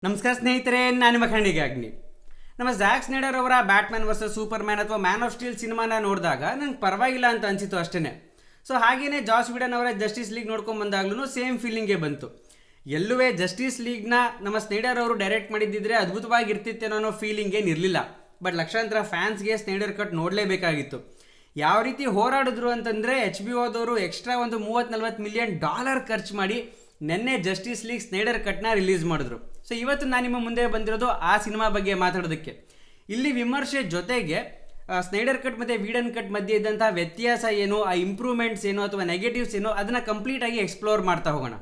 ನಮಸ್ಕಾರ ಸ್ನೇಹಿತರೆ, ನಾನು ನಿಮ್ಮ ಖಂಡಿಗಾಗ್ನಿ. ನಮ್ಮ ಝ್ಯಾಕ್ ಸ್ನೈಡರ್ ಅವರ ಬ್ಯಾಟ್ಮ್ಯಾನ್ ವರ್ಸಸ್ ಸೂಪರ್ ಮ್ಯಾನ್ ಅಥವಾ ಮ್ಯಾನ್ ಆಫ್ ಸ್ಟೀಲ್ ಸಿನಿಮಾನ ನೋಡಿದಾಗ ನಂಗೆ ಪರವಾಗಿಲ್ಲ ಅಂತ ಅನಿಸಿತು ಅಷ್ಟೇ. ಸೊ ಹಾಗೆಯೇ ಜಾಸ್ ವಿಡನ್ ಅವರ ಜಸ್ಟಿಸ್ ಲೀಗ್ ನೋಡ್ಕೊಂಡು ಬಂದಾಗ್ಲೂ ಸೇಮ್ ಫೀಲಿಂಗೇ ಬಂತು. ಎಲ್ಲುವೇ ಜಸ್ಟಿಸ್ ಲೀಗ್ನ ನಮ್ಮ ಸ್ನೈಡರ್ ಅವರು ಡೈರೆಕ್ಟ್ ಮಾಡಿದ್ದಿದ್ರೆ ಅದ್ಭುತವಾಗಿರ್ತಿತ್ತೇನೋ ಅನ್ನೋ ಫೀಲಿಂಗ್ ಏನಿರಲಿಲ್ಲ. ಬಟ್ ಲಕ್ಷಾಂತರ ಫ್ಯಾನ್ಸ್ಗೆ ಸ್ನೈಡರ್ ಕಟ್ ನೋಡಲೇಬೇಕಾಗಿತ್ತು. ಯಾವ ರೀತಿ ಹೋರಾಡಿದ್ರು ಅಂತಂದರೆ HBO ದವರು ಎಕ್ಸ್ಟ್ರಾ ಒಂದು $30-40 ಮಿಲಿಯನ್ ಖರ್ಚು ಮಾಡಿ ನೆನ್ನೆ ಜಸ್ಟಿಸ್ ಲೀಗ್ ಸ್ನೈಡರ್ ಕಟ್ನ ರಿಲೀಸ್ ಮಾಡಿದ್ರು. ಸೊ ಇವತ್ತು ನಾನು ನಿಮ್ಮ ಮುಂದೆ ಬಂದಿರೋದು ಆ ಸಿನಿಮಾ ಬಗ್ಗೆ ಮಾತಾಡೋದಕ್ಕೆ. ಇಲ್ಲಿ ವಿಮರ್ಶೆ ಜೊತೆಗೆ ಸ್ನೈಡರ್ ಕಟ್ ಮತ್ತು ವೀಡನ್ ಕಟ್ ಮಧ್ಯೆ ಇದ್ದಂಥ ವ್ಯತ್ಯಾಸ ಏನು, ಆ ಇಂಪ್ರೂವ್ಮೆಂಟ್ಸ್ ಏನು ಅಥವಾ ನೆಗೆಟಿವ್ಸ್ ಏನು, ಅದನ್ನು ಕಂಪ್ಲೀಟಾಗಿ ಎಕ್ಸ್ಪ್ಲೋರ್ ಮಾಡ್ತಾ ಹೋಗೋಣ.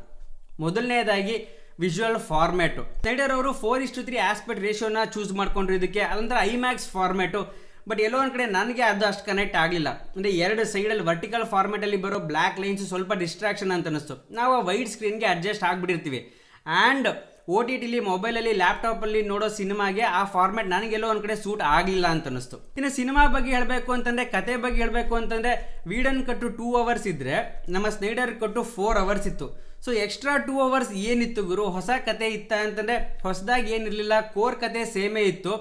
ಮೊದಲನೇದಾಗಿ ವಿಜುವಲ್ ಫಾರ್ಮ್ಯಾಟು. ಸ್ನೈಡರ್ ಅವರು 4:3 ಆಸ್ಪೆಕ್ಟ್ ರೇಷಿಯೋನ ಚೂಸ್ ಮಾಡ್ಕೊಂಡಿರೋದಕ್ಕೆ, ಅದಂದ್ರೆ IMAX ಫಾರ್ಮ್ಯಾಟು. ಬಟ್ ಎಲ್ಲೋ ಒಂದು ಕಡೆ ನನಗೆ ಅದು ಅಷ್ಟು ಕನೆಕ್ಟ್ ಆಗಲಿಲ್ಲ. ಅಂದರೆ ಎರಡು ಸೈಡಲ್ಲಿ ವರ್ಟಿಕಲ್ ಫಾರ್ಮ್ಯಾಟಲ್ಲಿ ಬರೋ ಬ್ಲ್ಯಾಕ್ ಲೈನ್ಸ್ ಸ್ವಲ್ಪ ಡಿಸ್ಟ್ರಾಕ್ಷನ್ ಅಂತ ಅನ್ನಿಸ್ತು. ನಾವು ಆ ವೈಡ್ ಸ್ಕ್ರೀನ್ಗೆ ಅಡ್ಜಸ್ಟ್ ಆಗಿಬಿಟ್ಟಿರ್ತೀವಿ. ಆ್ಯಂಡ್ OTT ಮೊಬೈಲಲ್ಲಿ ಲ್ಯಾಪ್ಟಾಪಲ್ಲಿ ನೋಡೋ ಸಿನಿಮಾಗೆ ಆ ಫಾರ್ಮ್ಯಾಟ್ ನನಗೆಲ್ಲೋ ಒಂದು ಕಡೆ ಸೂಟ್ ಆಗಲಿಲ್ಲ ಅಂತ ಅನ್ನಿಸ್ತು. ಇನ್ನು ಸಿನಿಮಾ ಬಗ್ಗೆ ಹೇಳಬೇಕು ಅಂತಂದರೆ, ಕತೆ ಬಗ್ಗೆ ಹೇಳಬೇಕು ಅಂತಂದರೆ, ವೀಡನ್ ಕಟ್ಟು 2 ಅವರ್ಸ್ ಇದ್ದರೆ ನಮ್ಮ ಸ್ನೈಡರ್ ಕಟ್ಟು 4 ಅವರ್ಸ್ ಇತ್ತು. ಸೊ ಎಕ್ಸ್ಟ್ರಾ 2 ಅವರ್ಸ್ ಏನಿತ್ತು ಗುರು? ಹೊಸ ಕತೆ ಇತ್ತ ಅಂತಂದರೆ ಹೊಸದಾಗಿ ಏನಿರಲಿಲ್ಲ, ಕೋರ್ ಕತೆ ಸೇಮೇ ಇತ್ತು.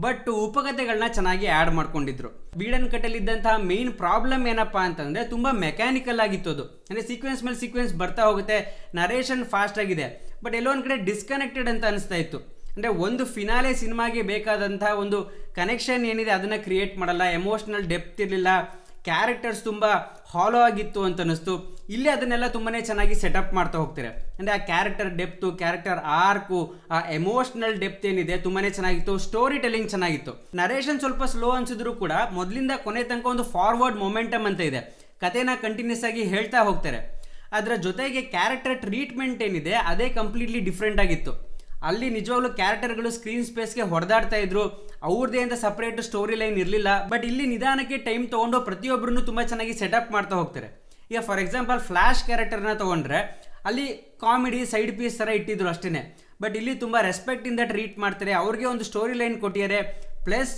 ಬಟ್ ಉಪಕಥೆಗಳನ್ನ ಚೆನ್ನಾಗಿ ಆ್ಯಡ್ ಮಾಡ್ಕೊಂಡಿದ್ರು. ವೀಡನ್ ಕಟ್ಟಲ್ಲಿದ್ದಂತಹ ಮೇನ್ ಪ್ರಾಬ್ಲಮ್ ಏನಪ್ಪ ಅಂತಂದರೆ ತುಂಬ ಮೆಕ್ಯಾನಿಕಲ್ ಆಗಿತ್ತು ಅದು. ಅಂದರೆ ಸೀಕ್ವೆನ್ಸ್ ಮೇಲೆ ಸೀಕ್ವೆನ್ಸ್ ಬರ್ತಾ ಹೋಗುತ್ತೆ, ನರೇಷನ್ ಫಾಸ್ಟ್ ಆಗಿದೆ. ಬಟ್ ಎಲ್ಲೋ ಒಂದು ಕಡೆ ಡಿಸ್ಕನೆಕ್ಟೆಡ್ ಅಂತ ಅನಿಸ್ತಾ ಇತ್ತು. ಅಂದರೆ ಒಂದು ಫಿನಾಲೆ ಸಿನಿಮಾಗೆ ಬೇಕಾದಂಥ ಒಂದು ಕನೆಕ್ಷನ್ ಏನಿದೆ ಅದನ್ನು ಕ್ರಿಯೇಟ್ ಮಾಡಲ್ಲ, ಎಮೋಷ್ನಲ್ ಡೆಪ್ತ್ ಇರಲಿಲ್ಲ, ಕ್ಯಾರೆಕ್ಟರ್ಸ್ ತುಂಬ ಹಾಲೋ ಆಗಿತ್ತು ಅಂತ ಅನ್ನಿಸ್ತು. ಇಲ್ಲಿ ಅದನ್ನೆಲ್ಲ ತುಂಬಾ ಚೆನ್ನಾಗಿ ಸೆಟಪ್ ಮಾಡ್ತಾ ಹೋಗ್ತಾರೆ. ಅಂದರೆ ಆ ಕ್ಯಾರೆಕ್ಟರ್ ಡೆಪ್ತು, ಕ್ಯಾರೆಕ್ಟರ್ ಆರ್ಕು, ಆ ಎಮೋಷ್ನಲ್ ಡೆಪ್ತ್ ಏನಿದೆ ತುಂಬಾ ಚೆನ್ನಾಗಿತ್ತು. ಸ್ಟೋರಿ ಟೆಲ್ಲಿಂಗ್ ಚೆನ್ನಾಗಿತ್ತು. ನರೇಷನ್ ಸ್ವಲ್ಪ ಸ್ಲೋ ಅನ್ಸಿದ್ರು ಕೂಡ ಮೊದಲಿಂದ ಕೊನೆ ತನಕ ಒಂದು ಫಾರ್ವರ್ಡ್ ಮೊಮೆಂಟಮ್ ಅಂತ ಇದೆ. ಕಥೆನ ಕಂಟಿನ್ಯೂಸ್ ಆಗಿ ಹೇಳ್ತಾ ಹೋಗ್ತಾರೆ. ಅದರ ಜೊತೆಗೆ ಕ್ಯಾರೆಕ್ಟರ್ ಟ್ರೀಟ್ಮೆಂಟ್ ಏನಿದೆ ಅದೇ ಕಂಪ್ಲೀಟ್ಲಿ ಡಿಫ್ರೆಂಟ್ ಆಗಿತ್ತು. ಅಲ್ಲಿ ನಿಜವಾಗ್ಲೂ ಕ್ಯಾರೆಕ್ಟರ್ಗಳು ಸ್ಕ್ರೀನ್ ಸ್ಪೇಸ್ಗೆ ಹೊಡೆದಾಡ್ತಾ ಇದ್ರು. ಅವ್ರದ್ದೇ ಅಂತ ಸಪ್ರೇಟ್ ಸ್ಟೋರಿ ಲೈನ್ ಇರಲಿಲ್ಲ. ಬಟ್ ಇಲ್ಲಿ ನಿಧಾನಕ್ಕೆ ಟೈಮ್ ತೊಗೊಂಡು ಪ್ರತಿಯೊಬ್ಬರನ್ನು ತುಂಬ ಚೆನ್ನಾಗಿ ಸೆಟಪ್ ಮಾಡ್ತಾ ಹೋಗ್ತಾರೆ. ಈಗ ಫಾರ್ ಎಕ್ಸಾಂಪಲ್ ಫ್ಲ್ಯಾಶ್ ಕ್ಯಾರೆಕ್ಟರ್ನ ತೊಗೊಂಡ್ರೆ ಅಲ್ಲಿ ಕಾಮಿಡಿ ಸೈಡ್ ಪೀಸ್ ಥರ ಇಟ್ಟಿದ್ರು ಅಷ್ಟೇ. ಬಟ್ ಇಲ್ಲಿ ತುಂಬ ರೆಸ್ಪೆಕ್ಟಿಂದ ಟ್ರೀಟ್ ಮಾಡ್ತಾರೆ. ಅವ್ರಿಗೆ ಒಂದು ಸ್ಟೋರಿ ಲೈನ್ ಕೊಟ್ಟಿದ್ದಾರೆ. ಪ್ಲಸ್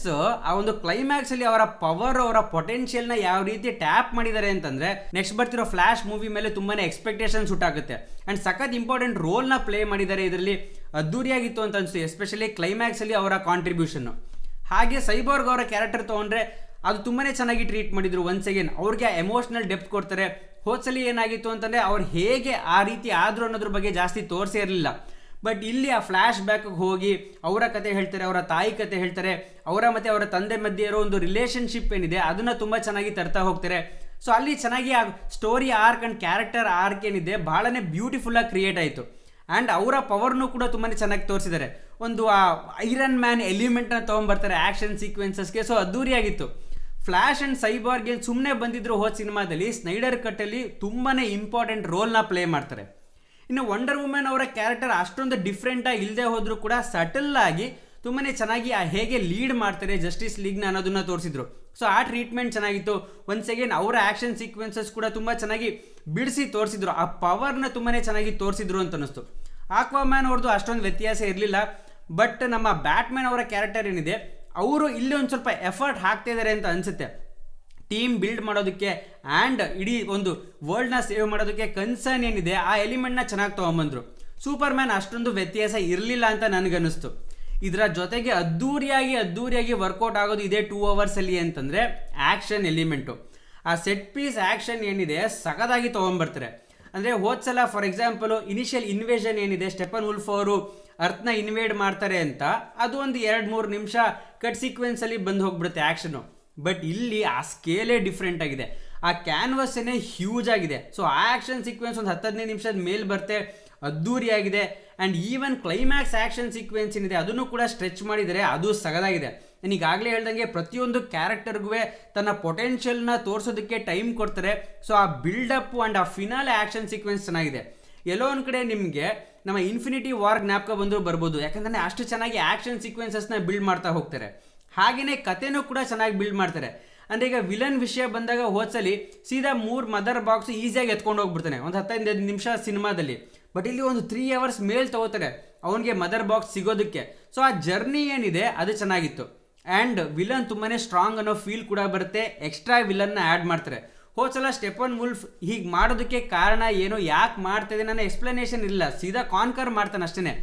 ಆ ಒಂದು ಕ್ಲೈಮ್ಯಾಕ್ಸಲ್ಲಿ ಅವರ ಪವರ್, ಅವರ ಪೊಟೆನ್ಷಿಯಲ್ನ ಯಾವ ರೀತಿ ಟ್ಯಾಪ್ ಮಾಡಿದ್ದಾರೆ ಅಂತಂದರೆ, ನೆಕ್ಸ್ಟ್ ಬರ್ತಿರೋ ಫ್ಲ್ಯಾಶ್ ಮೂವಿ ಮೇಲೆ ತುಂಬಾ ಎಕ್ಸ್ಪೆಕ್ಟೇಷನ್ಸ್ ಹುಟ್ಟಾಗುತ್ತೆ. ಆ್ಯಂಡ್ ಸಖತ್ ಇಂಪಾರ್ಟೆಂಟ್ ರೋಲ್ನ ಪ್ಲೇ ಮಾಡಿದ್ದಾರೆ. ಇದರಲ್ಲಿ ಅದ್ದೂರಿಯಾಗಿತ್ತು ಅಂತ ಅನಿಸ್ತು, ಎಸ್ಪೆಷಲಿ ಕ್ಲೈಮ್ಯಾಕ್ಸಲ್ಲಿ ಅವರ ಕಾಂಟ್ರಿಬ್ಯೂಷನ್ನು. ಹಾಗೆ ಸೈಬೋರ್ಗ್ ಅವರ ಕ್ಯಾರೆಕ್ಟರ್ ತೊಗೊಂಡ್ರೆ ಅದು ತುಂಬಾ ಚೆನ್ನಾಗಿ ಟ್ರೀಟ್ ಮಾಡಿದ್ರು. ಒನ್ಸ್ ಅಗೇನ್ ಅವ್ರಿಗೆ ಎಮೋಷ್ನಲ್ ಡೆಪ್ತ್ ಕೊಡ್ತಾರೆ. ಹೋದ್ಸಲಿ ಏನಾಗಿತ್ತು ಅಂತಂದರೆ ಅವ್ರು ಹೇಗೆ ಆ ರೀತಿ ಆದರು ಅನ್ನೋದ್ರ ಬಗ್ಗೆ ಜಾಸ್ತಿ ತೋರಿಸೇ ಇರಲಿಲ್ಲ. ಬಟ್ ಇಲ್ಲಿ ಆ ಫ್ಲ್ಯಾಶ್ ಬ್ಯಾಕ್ಗೆ ಹೋಗಿ ಅವರ ಕತೆ ಹೇಳ್ತಾರೆ, ಅವರ ತಾಯಿ ಕತೆ ಹೇಳ್ತಾರೆ, ಅವರ ಮತ್ತು ಅವರ ತಂದೆ ಮಧ್ಯೆ ಇರೋ ಒಂದು ರಿಲೇಷನ್ಶಿಪ್ ಏನಿದೆ ಅದನ್ನು ತುಂಬ ಚೆನ್ನಾಗಿ ತರ್ತಾ ಹೋಗ್ತಾರೆ. ಸೊ ಅಲ್ಲಿ ಚೆನ್ನಾಗಿ ಆ story arc and character arc ಏನಿದೆ ಭಾಳನೇ ಬ್ಯೂಟಿಫುಲ್ಲಾಗಿ ಕ್ರಿಯೇಟ್ ಆಯಿತು. ಆ್ಯಂಡ್ ಅವರ ಪವರ್ನು ಕೂಡ ತುಂಬಾ ಚೆನ್ನಾಗಿ ತೋರಿಸಿದ್ದಾರೆ. ಒಂದು ಆ ಐರನ್ ಮ್ಯಾನ್ ಎಲಿಮೆಂಟ್ನ ತೊಗೊಂಬರ್ತಾರೆ ಆ್ಯಕ್ಷನ್ ಸೀಕ್ವೆನ್ಸಸ್ಗೆ. ಸೊ ಅದ್ದೂರಿಯಾಗಿತ್ತು. ಫ್ಲ್ಯಾಶ್ ಆ್ಯಂಡ್ ಸೈಬಾರ್ಗೆ ಸುಮ್ಮನೆ ಬಂದಿದ್ರು ಹೋದ ಸಿನಿಮಾದಲ್ಲಿ, ಸ್ನೈಡರ್ ಕಟ್ಟಲ್ಲಿ ತುಂಬಾ ಇಂಪಾರ್ಟೆಂಟ್ ರೋಲ್ನ ಪ್ಲೇ ಮಾಡ್ತಾರೆ. ಇನ್ನು ವಂಡರ್ ವುಮೆನ್ ಅವರ ಕ್ಯಾರೆಕ್ಟರ್ ಅಷ್ಟೊಂದು ಡಿಫ್ರೆಂಟಾಗಿ ಇಲ್ಲದೆ ಹೋದರೂ ಕೂಡ ಸಟಲ್ಲಾಗಿ ತುಂಬಾ ಚೆನ್ನಾಗಿ ಹೇಗೆ ಲೀಡ್ ಮಾಡ್ತಾರೆ ಜಸ್ಟಿಸ್ ಲೀಗ್ನ ಅನ್ನೋದನ್ನ ತೋರಿಸಿದ್ರು. ಸೊ ಆ ಟ್ರೀಟ್ಮೆಂಟ್ ಚೆನ್ನಾಗಿತ್ತು. ಒನ್ಸ್ ಅಗೇನ್ ಅವರ ಆ್ಯಕ್ಷನ್ ಸೀಕ್ವೆನ್ಸಸ್ ಕೂಡ ತುಂಬ ಚೆನ್ನಾಗಿ ಬಿಡಿಸಿ ತೋರಿಸಿದ್ರು. ಆ ಪವರ್ನ ತುಂಬಾ ಚೆನ್ನಾಗಿ ತೋರಿಸಿದ್ರು ಅಂತ ಅನ್ನಿಸ್ತು. ಆಕ್ವಾಮ್ಯಾನ್ ಅವ್ರದ್ದು ಅಷ್ಟೊಂದು ವ್ಯತ್ಯಾಸ ಇರಲಿಲ್ಲ. ಬಟ್ ನಮ್ಮ ಬ್ಯಾಟ್ಮ್ಯಾನ್ ಅವರ ಕ್ಯಾರೆಕ್ಟರ್ ಏನಿದೆ ಅವರು ಇಲ್ಲಿ ಒಂದು ಸ್ವಲ್ಪ ಎಫರ್ಟ್ ಹಾಕ್ತಾ ಇದ್ದಾರೆ ಅಂತ ಅನಿಸುತ್ತೆ. ಟೀಮ್ ಬಿಲ್ಡ್ ಮಾಡೋದಕ್ಕೆ ಆ್ಯಂಡ್ ಇಡೀ ಒಂದು ವರ್ಲ್ಡ್ನ ಸೇವ್ ಮಾಡೋದಕ್ಕೆ ಕನ್ಸರ್ನ್ ಏನಿದೆ ಆ ಎಲಿಮೆಂಟ್ನ ಚೆನ್ನಾಗಿ ತೊಗೊಂಬಂದರು. ಸೂಪರ್ ಮ್ಯಾನ್ ಅಷ್ಟೊಂದು ವ್ಯತ್ಯಾಸ ಇರಲಿಲ್ಲ ಅಂತ ನನಗನ್ನಿಸ್ತು. ಇದರ ಜೊತೆಗೆ ಅದ್ದೂರಿಯಾಗಿ ವರ್ಕೌಟ್ ಆಗೋದು ಇದೆ 2 ಅವರ್ಸಲ್ಲಿ ಅಂತಂದರೆ ಆ್ಯಕ್ಷನ್ ಎಲಿಮೆಂಟು. ಆ ಸೆಟ್ ಪೀಸ್ ಆ್ಯಕ್ಷನ್ ಏನಿದೆ ಸಖತ್ತಾಗಿ ತೊಗೊಂಬರ್ತಾರೆ. ಅಂದರೆ ಹೋದ್ಸಲ ಫಾರ್ ಎಕ್ಸಾಂಪಲು ಇನಿಷಿಯಲ್ ಇನ್ವೇಷನ್ ಏನಿದೆ, ಸ್ಟೆಫನ್ ವುಲ್ಫ್ ಅವರು ಅರ್ಥನ ಇನ್ವೇಡ್ ಮಾಡ್ತಾರೆ ಅಂತ, ಅದು ಒಂದು 2-3 ನಿಮಿಷ ಕಟ್ ಸೀಕ್ವೆನ್ಸಲ್ಲಿ ಬಂದು ಹೋಗ್ಬಿಡುತ್ತೆ ಆ್ಯಕ್ಷನು. ಬಟ್ ಇಲ್ಲಿ ಆ ಸ್ಕೇಲೇ ಡಿಫ್ರೆಂಟ್ ಆಗಿದೆ. ಆ ಕ್ಯಾನ್ವಸ್ಸೇ ಹ್ಯೂಜ್ ಆಗಿದೆ. ಸೊ ಆ ಆ್ಯಕ್ಷನ್ ಸೀಕ್ವೆನ್ಸ್ ಒಂದು 10-15 ನಿಮಿಷದ ಮೇಲೆ ಬರುತ್ತೆ, ಅದ್ದೂರಿಯಾಗಿದೆ. And even climax action sequence ಏನಿದೆ ಅದನ್ನು ಕೂಡ ಸ್ಟ್ರೆಚ್ ಮಾಡಿದರೆ ಅದು ಸಗದಾಗಿದೆ. ನಾನು ಈಗಾಗಲೇ ಹೇಳ್ದಂಗೆ ಪ್ರತಿಯೊಂದು ಕ್ಯಾರೆಕ್ಟರ್ಗೂ ತನ್ನ ಪೊಟೆನ್ಷಿಯಲ್ನ ತೋರಿಸೋದಕ್ಕೆ ಟೈಮ್ ಕೊಡ್ತಾರೆ. ಸೊ ಆ ಬಿಲ್ಡಪ್ ಆ್ಯಂಡ್ ಆ ಫಿನಾಲ್ ಆ್ಯಕ್ಷನ್ ಸೀಕ್ವೆನ್ಸ್ ಚೆನ್ನಾಗಿದೆ. ಎಲ್ಲೋ ಒಂದು ಕಡೆ ನಿಮಗೆ ನಮ್ಮ ಇನ್ಫಿನಿಟಿ ವಾರ್ ಜ್ಞಾಪಕ ಬಂದರೂ ಬರ್ಬೋದು. ಯಾಕಂದರೆ ಅಷ್ಟು ಚೆನ್ನಾಗಿ ಆ್ಯಕ್ಷನ್ ಸೀಕ್ವೆನ್ಸಸ್ನ ಬಿಲ್ಡ್ ಮಾಡ್ತಾ ಹೋಗ್ತಾರೆ. ಹಾಗೆಯೇ ಕಥೆನೂ ಕೂಡ ಚೆನ್ನಾಗಿ ಬಿಲ್ಡ್ ಮಾಡ್ತಾರೆ. ಅಂದರೆ ಈಗ ವಿಲನ್ ವಿಷಯ ಬಂದಾಗ ಹೋದ್ಸಲಿ ಸೀದಾ 3 ಮದರ್ ಬಾಕ್ಸ್ ಈಸಿಯಾಗಿ ಎತ್ಕೊಂಡು ಹೋಗ್ಬಿಡ್ತಾನೆ ಒಂದು 15 ನಿಮಿಷ ಸಿನಿಮಾದಲ್ಲಿ. ಬಟ್ ಇಲ್ಲಿ ಒಂದು 3 ಅವರ್ಸ್ ಮೇಲೆ ತಗೋತಾರೆ ಅವನಿಗೆ ಮದರ್ ಬಾಕ್ಸ್ ಸಿಗೋದಕ್ಕೆ. ಸೊ ಆ ಜರ್ನಿ ಏನಿದೆ ಅದು ಚೆನ್ನಾಗಿತ್ತು. ಆ್ಯಂಡ್ ವಿಲನ್ ತುಂಬಾ ಸ್ಟ್ರಾಂಗ್ ಅನ್ನೋ ಫೀಲ್ ಕೂಡ ಬರುತ್ತೆ. ಎಕ್ಸ್ಟ್ರಾ ವಿಲನ್ನ ಆ್ಯಡ್ ಮಾಡ್ತಾರೆ. ಹೋದ್ಸಲ ಸ್ಟೆಫನ್ ವುಲ್ಫ್ ಹೀಗೆ ಮಾಡೋದಕ್ಕೆ ಕಾರಣ ಏನು, ಯಾಕೆ ಮಾಡ್ತಾಯಿದೆ, ನನ್ನ ಎಕ್ಸ್ಪ್ಲನೇಷನ್ ಇಲ್ಲ, ಸೀದಾ ಕಾನ್ಕರ್ ಮಾಡ್ತಾನೆ ಅಷ್ಟೇ.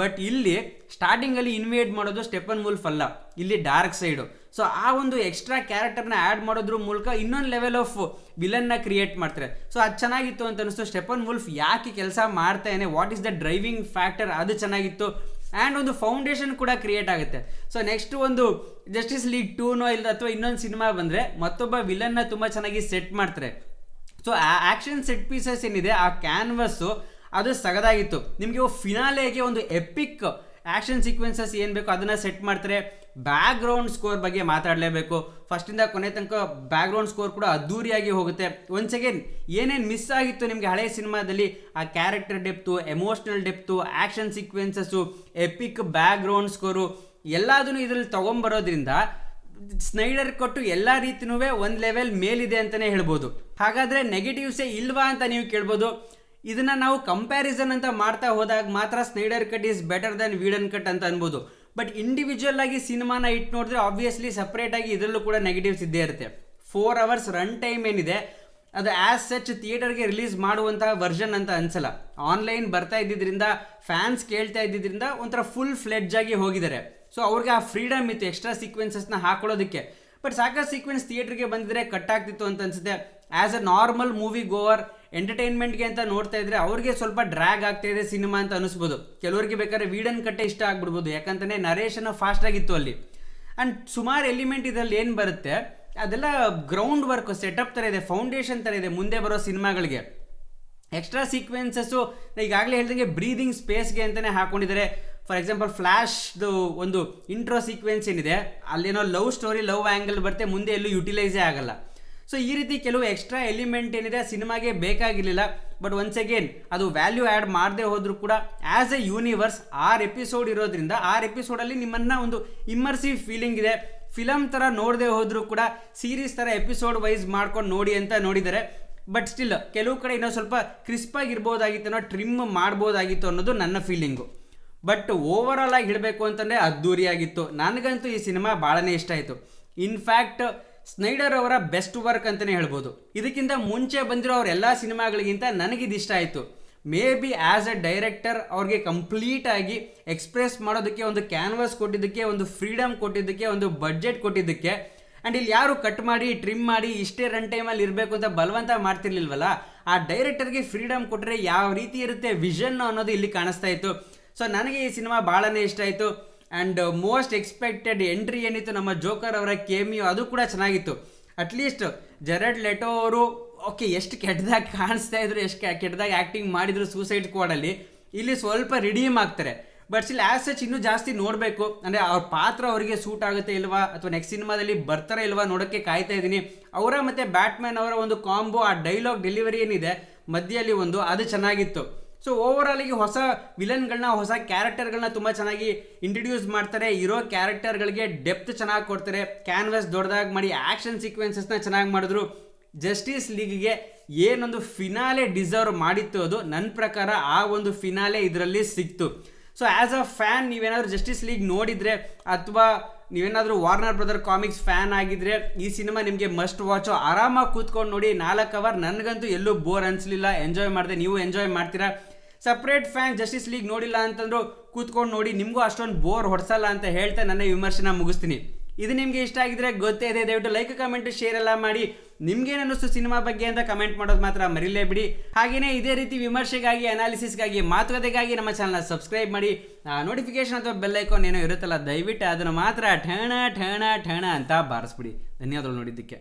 ಬಟ್ ಇಲ್ಲಿ ಸ್ಟಾರ್ಟಿಂಗಲ್ಲಿ ಇನ್ವೇಟ್ ಮಾಡೋದು ಸ್ಟೆಫನ್ ವುಲ್ಫ್ ಅಲ್ಲ, ಇಲ್ಲಿ ಡಾರ್ಕ್ ಸೈಡು. ಸೊ ಆ ಒಂದು ಎಕ್ಸ್ಟ್ರಾ ಕ್ಯಾರೆಕ್ಟರ್ನ ಆ್ಯಡ್ ಮಾಡೋದ್ರ ಮೂಲಕ ಇನ್ನೊಂದು ಲೆವೆಲ್ ಆಫ್ ವಿಲನ್ನ ಕ್ರಿಯೇಟ್ ಮಾಡ್ತಾರೆ. ಸೊ ಅದು ಚೆನ್ನಾಗಿತ್ತು ಅಂತ ಅನಿಸ್ತು. ಸ್ಟೆಫನ್ ವುಲ್ಫ್ ಯಾಕೆ ಕೆಲಸ ಮಾಡ್ತಾನೆ, what is the driving factor, ಅದು ಚೆನ್ನಾಗಿತ್ತು. ಆ್ಯಂಡ್ ಒಂದು ಫೌಂಡೇಶನ್ ಕೂಡ ಕ್ರಿಯೇಟ್ ಆಗುತ್ತೆ. ಸೊ ನೆಕ್ಸ್ಟ್ ಒಂದು ಜಸ್ಟಿಸ್ ಲೀಗ್ 2ನೋ ಇಲ್ಲ ಅಥವಾ ಇನ್ನೊಂದು ಸಿನಿಮಾ ಬಂದರೆ ಮತ್ತೊಬ್ಬ ವಿಲನ್ನ ತುಂಬ ಚೆನ್ನಾಗಿ ಸೆಟ್ ಮಾಡ್ತಾರೆ. ಸೊ ಆ ಆ್ಯಕ್ಷನ್ ಸೆಟ್ ಪೀಸಸ್ ಏನಿದೆ, ಆ ಕ್ಯಾನ್ವಸ್ಸು ಅದು ಸಗದಾಗಿತ್ತು. ನಿಮಗೆ ಫಿನಾಲೆಗೆ ಒಂದು ಎಪಿಕ್ ಆ್ಯಕ್ಷನ್ ಸೀಕ್ವೆನ್ಸಸ್ ಏನು ಬೇಕೋ ಅದನ್ನು ಸೆಟ್ ಮಾಡ್ತಾರೆ. ಬ್ಯಾಕ್ಗ್ರೌಂಡ್ ಸ್ಕೋರ್ ಬಗ್ಗೆ ಮಾತಾಡಲೇಬೇಕು. ಫಸ್ಟಿಂದ ಕೊನೆ ತನಕ ಬ್ಯಾಕ್ಗ್ರೌಂಡ್ ಸ್ಕೋರ್ ಕೂಡ ಅದ್ದೂರಿಯಾಗಿ ಹೋಗುತ್ತೆ. ಒನ್ಸ್ ಅಗೇನ್ ಏನೇನು ಮಿಸ್ ಆಗಿತ್ತು ನಿಮಗೆ ಹಳೆ ಸಿನಿಮಾದಲ್ಲಿ, ಆ character depth, emotional depth, action ಸೀಕ್ವೆನ್ಸಸ್ಸು, ಎಪಿಕ್ ಬ್ಯಾಕ್ಗ್ರೌಂಡ್ ಸ್ಕೋರು ಎಲ್ಲದನ್ನು ಇದರಲ್ಲಿ ತೊಗೊಂಬರೋದ್ರಿಂದ ಸ್ನೈಡರ್ ಕೊಟ್ಟು ಎಲ್ಲ ರೀತಿನೂ ಒಂದು ಲೆವೆಲ್ ಮೇಲಿದೆ ಅಂತಲೇ ಹೇಳ್ಬೋದು. ಹಾಗಾದರೆ ನೆಗೆಟಿವ್ಸೇ ಇಲ್ವಾ ಅಂತ ನೀವು ಕೇಳ್ಬೋದು. ಇದನ್ನು ನಾವು ಕಂಪ್ಯಾರಿಸನ್ ಅಂತ ಮಾಡ್ತಾ ಹೋದಾಗ ಮಾತ್ರ Snyder cut is better then Whedon cut ಅಂತ ಅನ್ಬೋದು. ಬಟ್ ಇಂಡಿವಿಜುವಲ್ ಆಗಿ ಸಿನಿಮಾನ ಇಟ್ಟು ನೋಡಿದ್ರೆ ಆಬ್ವಿಯಸ್ಲಿ ಸಪ್ರೇಟಾಗಿ ಇದರಲ್ಲೂ ಕೂಡ ನೆಗೆಟಿವ್ಸ್ ಇದ್ದೇ ಇರುತ್ತೆ. 4 hours ರನ್ ಟೈಮ್ ಏನಿದೆ ಅದು ಆ್ಯಸ್ ಸಚ್ ಥಿಯೇಟರ್ಗೆ ರಿಲೀಸ್ ಮಾಡುವಂತಹ ವರ್ಷನ್ ಅಂತ ಅನ್ಸಲ್ಲ. ಆನ್ಲೈನ್ ಬರ್ತಾ ಇದ್ದಿದ್ದರಿಂದ, ಫ್ಯಾನ್ಸ್ ಕೇಳ್ತಾ ಇದ್ದಿದ್ದರಿಂದ ಒಂಥರ ಫುಲ್ ಫ್ಲೆಡ್ಜ್ ಆಗಿ ಹೋಗಿದ್ದಾರೆ. ಸೊ ಅವ್ರಿಗೆ ಆ ಫ್ರೀಡಮ್ ಇತ್ತು ಎಕ್ಸ್ಟ್ರಾ ಸೀಕ್ವೆನ್ಸಸ್ನ ಹಾಕೊಳ್ಳೋದಕ್ಕೆ. ಬಟ್ ಸಾಕಷ್ಟು ಸೀಕ್ವೆನ್ಸ್ ಥಿಯೇಟ್ರಿಗೆ ಬಂದಿದ್ರೆ ಕಟ್ ಆಗ್ತಿತ್ತು ಅಂತ ಅನ್ಸುತ್ತೆ. As a normal movie go over ಎಂಟರ್ಟೈನ್ಮೆಂಟ್ಗೆ ಅಂತ ನೋಡ್ತಾ ಇದ್ರೆ ಅವ್ರಿಗೆ ಸ್ವಲ್ಪ ಡ್ರ್ಯಾಗ್ ಆಗ್ತಾ ಇದೆ ಸಿನಿಮಾ ಅಂತ ಅನಿಸ್ಬೋದು. ಕೆಲವರಿಗೆ ಬೇಕಾದ್ರೆ ವೀಡನ್ ಕಟ್ಟೆ ಇಷ್ಟ ಆಗ್ಬಿಡ್ಬೋದು, ಯಾಕಂತಲೇ ನರೇಷನ್ ಫಾಸ್ಟ್ ಆಗಿತ್ತು ಅಲ್ಲಿ. ಆ್ಯಂಡ್ ಸುಮಾರು ಎಲಿಮೆಂಟ್ ಇದರಲ್ಲಿ ಏನು ಬರುತ್ತೆ ಅದೆಲ್ಲ ಗ್ರೌಂಡ್ ವರ್ಕ್ ಸೆಟಪ್ ಥರ ಇದೆ, ಫೌಂಡೇಶನ್ ಥರ ಇದೆ ಮುಂದೆ ಬರೋ ಸಿನಿಮಾಗಳಿಗೆ. ಎಕ್ಸ್ಟ್ರಾ ಸೀಕ್ವೆನ್ಸಸ್ಸು ಈಗಾಗಲೇ ಹೇಳ್ದಂಗೆ ಬ್ರೀದಿಂಗ್ ಸ್ಪೇಸ್ಗೆ ಅಂತಲೇ ಹಾಕೊಂಡಿದ್ದಾರೆ. ಫಾರ್ ಎಕ್ಸಾಂಪಲ್ ಫ್ಲ್ಯಾಶ್ದು ಒಂದು ಇಂಟ್ರೋ ಸೀಕ್ವೆನ್ಸ್ ಏನಿದೆ ಅಲ್ಲೇನೋ ಲವ್ ಸ್ಟೋರಿ, ಲವ್ ಆ್ಯಂಗಲ್ ಬರುತ್ತೆ, ಮುಂದೆ ಎಲ್ಲೂ ಯುಟಿಲೈಸೇ ಆಗಲ್ಲ. ಸೊ ಈ ರೀತಿ ಕೆಲವು ಎಕ್ಸ್ಟ್ರಾ ಎಲಿಮೆಂಟ್ ಏನಿದೆ ಸಿನಿಮಾಗೆ ಬೇಕಾಗಿರಲಿಲ್ಲ. ಬಟ್ ಒನ್ಸ್ ಅಗೇನ್ ಅದು ವ್ಯಾಲ್ಯೂ ಆ್ಯಡ್ ಮಾಡದೆ ಹೋದರೂ ಕೂಡ ಆ್ಯಸ್ ಎ ಯೂನಿವರ್ಸ್ 6 ಎಪಿಸೋಡ್ ಇರೋದ್ರಿಂದ 6 ಎಪಿಸೋಡಲ್ಲಿ ನಿಮ್ಮನ್ನು ಒಂದು ಇಮ್ಮರ್ಸಿವ್ ಫೀಲಿಂಗ್ ಇದೆ. ಫಿಲಮ್ ಥರ ನೋಡದೆ ಹೋದರೂ ಕೂಡ ಸೀರೀಸ್ ಥರ ಎಪಿಸೋಡ್ ವೈಸ್ ಮಾಡ್ಕೊಂಡು ನೋಡಿ ಅಂತ ನೋಡಿದ್ದಾರೆ. ಬಟ್ ಸ್ಟಿಲ್ ಕೆಲವು ಕಡೆ ಇನ್ನೂ ಸ್ವಲ್ಪ ಕ್ರಿಸ್ಪಾಗಿರ್ಬೋದಾಗಿತ್ತು, ಅನ್ನೋ ಟ್ರಿಮ್ ಮಾಡ್ಬೋದಾಗಿತ್ತು ಅನ್ನೋದು ನನ್ನ ಫೀಲಿಂಗು. ಬಟ್ ಓವರ್ ಆಲ್ ಆಗಿ ಹೇಳಬೇಕು ಅಂತಂದರೆ ಅದ್ದೂರಿಯಾಗಿತ್ತು. ನನಗಂತೂ ಈ ಸಿನಿಮಾ ಭಾಳನೇ ಇಷ್ಟ ಆಯಿತು. ಇನ್ಫ್ಯಾಕ್ಟ್ ಸ್ನೈಡರ್ ಅವರ ಬೆಸ್ಟ್ ವರ್ಕ್ ಅಂತಲೇ ಹೇಳ್ಬೋದು. ಇದಕ್ಕಿಂತ ಮುಂಚೆ ಬಂದಿರೋ ಅವ್ರ ಎಲ್ಲ ಸಿನಿಮಾಗಳಿಗಿಂತ ನನಗಿದು ಇಷ್ಟ ಆಯಿತು. May be as A director ಅವ್ರಿಗೆ ಕಂಪ್ಲೀಟಾಗಿ ಎಕ್ಸ್ಪ್ರೆಸ್ ಮಾಡೋದಕ್ಕೆ ಒಂದು ಕ್ಯಾನ್ವಾಸ್ ಕೊಟ್ಟಿದ್ದಕ್ಕೆ, ಒಂದು ಫ್ರೀಡಮ್ ಕೊಟ್ಟಿದ್ದಕ್ಕೆ, ಒಂದು ಬಡ್ಜೆಟ್ ಕೊಟ್ಟಿದ್ದಕ್ಕೆ. ಆ್ಯಂಡ್ ಇಲ್ಲಿ ಯಾರು ಕಟ್ ಮಾಡಿ ಟ್ರಿಮ್ ಮಾಡಿ ಇಷ್ಟೇ ರನ್ ಟೈಮಲ್ಲಿ ಇರಬೇಕು ಅಂತ ಬಲವಂತ ಮಾಡ್ತಿರ್ಲಿಲ್ವಲ್ಲ, ಆ ಡೈರೆಕ್ಟರ್ಗೆ ಫ್ರೀಡಮ್ ಕೊಟ್ಟರೆ ಯಾವ ರೀತಿ ಇರುತ್ತೆ ವಿಷನ್ ಅನ್ನೋದು ಇಲ್ಲಿ ಕಾಣಿಸ್ತಾ ಇತ್ತು. ಸೊ ನನಗೆ ಈ ಸಿನಿಮಾ ಭಾಳನೇ ಇಷ್ಟ ಆಯಿತು. ಆ್ಯಂಡ್ ಮೋಸ್ಟ್ ಎಕ್ಸ್ಪೆಕ್ಟೆಡ್ ಎಂಟ್ರಿ ಏನಿತ್ತು ನಮ್ಮ ಜೋಕರ್ ಅವರ ಕೇಮಿಯೋ, ಅದು ಕೂಡ ಚೆನ್ನಾಗಿತ್ತು. ಅಟ್ಲೀಸ್ಟ್ ಜೆರೆಡ್ ಲೆಟೋ ಅವರು ಓಕೆ ಎಷ್ಟು ಕೆಟ್ಟದಾಗಿ ಕಾಣಿಸ್ತಾ ಇದ್ರು, ಎಷ್ಟು ಕೆಟ್ಟದಾಗಿ ಆ್ಯಕ್ಟಿಂಗ್ ಮಾಡಿದ್ರು ಸೂಸೈಡ್ ಸ್ಕ್ವಾಡಲ್ಲಿ, ಇಲ್ಲಿ ಸ್ವಲ್ಪ ರಿಡೀಮ್ ಆಗ್ತಾರೆ. ಬಟ್ ಸ್ಟಿಲ್ ಆ್ಯಸ್ ಸಚ್ ಇನ್ನೂ ಜಾಸ್ತಿ ನೋಡಬೇಕು. ಅಂದರೆ ಅವ್ರ ಪಾತ್ರ ಅವರಿಗೆ ಸೂಟ್ ಆಗುತ್ತೆ ಇಲ್ವಾ, ಅಥವಾ ನೆಕ್ಸ್ಟ್ ಸಿನಿಮಾದಲ್ಲಿ ಬರ್ತಾರೆ ಇಲ್ವಾ ನೋಡೋಕ್ಕೆ ಕಾಯ್ತಾ ಇದ್ದೀನಿ. ಅವರ ಮತ್ತು ಬ್ಯಾಟ್ಮ್ಯಾನ್ ಅವರ ಒಂದು ಕಾಂಬೋ, ಆ ಡೈಲಾಗ್ ಡೆಲಿವರಿ ಏನಿದೆ ಮಧ್ಯದಲ್ಲಿ ಒಂದು, ಅದು ಚೆನ್ನಾಗಿತ್ತು. ಸೊ ಓವರಾಲಿಗೆ ಹೊಸ ವಿಲನ್ಗಳನ್ನ, ಹೊಸ ಕ್ಯಾರೆಕ್ಟರ್ಗಳನ್ನ ತುಂಬ ಚೆನ್ನಾಗಿ ಇಂಟ್ರಡ್ಯೂಸ್ ಮಾಡ್ತಾರೆ. ಇರೋ ಕ್ಯಾರೆಕ್ಟರ್ಗಳಿಗೆ ಡೆಪ್ತ್ ಚೆನ್ನಾಗಿ ಕೊಡ್ತಾರೆ. ಕ್ಯಾನ್ವಾಸ್ ದೊಡ್ಡದಾಗಿ ಮಾಡಿ ಆ್ಯಕ್ಷನ್ ಸೀಕ್ವೆನ್ಸಸ್ನ ಚೆನ್ನಾಗಿ ಮಾಡಿದ್ರು. ಜಸ್ಟಿಸ್ ಲೀಗ್ಗೆ ಏನೊಂದು ಫಿನಾಲೆ ಡಿಸರ್ವ್ ಮಾಡಿತ್ತು ಅದು ನನ್ನ ಪ್ರಕಾರ ಆ ಒಂದು ಫಿನಾಲೆ ಇದರಲ್ಲಿ ಸಿಕ್ತು. ಸೊ ಆ್ಯಸ್ ಅ ಫ್ಯಾನ್ ನೀವೇನಾದರೂ ಜಸ್ಟಿಸ್ ಲೀಗ್ ನೋಡಿದರೆ ಅಥವಾ ನೀವೇನಾದರೂ ವಾರ್ನರ್ ಬ್ರದರ್ ಕಾಮಿಕ್ಸ್ ಫ್ಯಾನ್ ಆಗಿದ್ರೆ ಈ ಸಿನಿಮಾ ನಿಮಗೆ ಮಸ್ಟ್ ವಾಚು. ಆರಾಮಾಗಿ ಕೂತ್ಕೊಂಡು ನೋಡಿ, 4 hour ನನಗಂತೂ ಎಲ್ಲೂ ಬೋರ್ ಅನಿಸಲಿಲ್ಲ, ಎಂಜಾಯ್ ಮಾಡಿದೆ. ನೀವು ಎಂಜಾಯ್ ಮಾಡ್ತೀರಾ. ಸಪ್ರೇಟ್ ಫ್ಯಾನ್ ಜಸ್ಟಿಸ್ ಲೀಗ್ ನೋಡಿಲ್ಲ ಅಂತಂದ್ರು ಕೂತ್ಕೊಂಡು ನೋಡಿ, ನಿಮಗೂ ಅಷ್ಟೊಂದು ಬೋರ್ ಹೊಡ್ಸಲ್ಲ ಅಂತ ಹೇಳ್ತಾ ನನ್ನ ವಿಮರ್ಶನ ಮುಗಿಸ್ತೀನಿ. ಇದು ನಿಮಗೆ ಇಷ್ಟ ಆಗಿದ್ರೆ ಗೊತ್ತೇ ಇದೆ, ದಯವಿಟ್ಟು ಲೈಕ್, ಕಮೆಂಟ್, ಶೇರ್ ಎಲ್ಲ ಮಾಡಿ. ನಿಮ್ಗೇನು ಅನ್ನಿಸ್ತು ಸಿನಿಮಾ ಬಗ್ಗೆ ಅಂತ ಕಮೆಂಟ್ ಮಾಡೋದು ಮಾತ್ರ ಮರಿಲೇಬಿಡಿ. ಹಾಗೆಯೇ ಇದೇ ರೀತಿ ವಿಮರ್ಶೆಗಾಗಿ, ಅನಾಲಿಸಿಸ್ಗಾಗಿ, ಮಾತುಕತೆಗಾಗಿ ನಮ್ಮ ಚಾನಲ್ನ ಸಬ್ಸ್ಕ್ರೈಬ್ ಮಾಡಿ. ನೋಟಿಫಿಕೇಶನ್ ಅಥವಾ ಬೆಲ್ ಐಕಾನ್ ಏನೋ ಇರುತ್ತಲ್ಲ, ದಯವಿಟ್ಟು ಅದನ್ನು ಮಾತ್ರ ಠಣ ಠಣ ಠಣ ಅಂತ ಬಾರಿಸ್ಬಿಡಿ. ಧನ್ಯವಾದಗಳು ನೋಡಿದ್ದಕ್ಕೆ.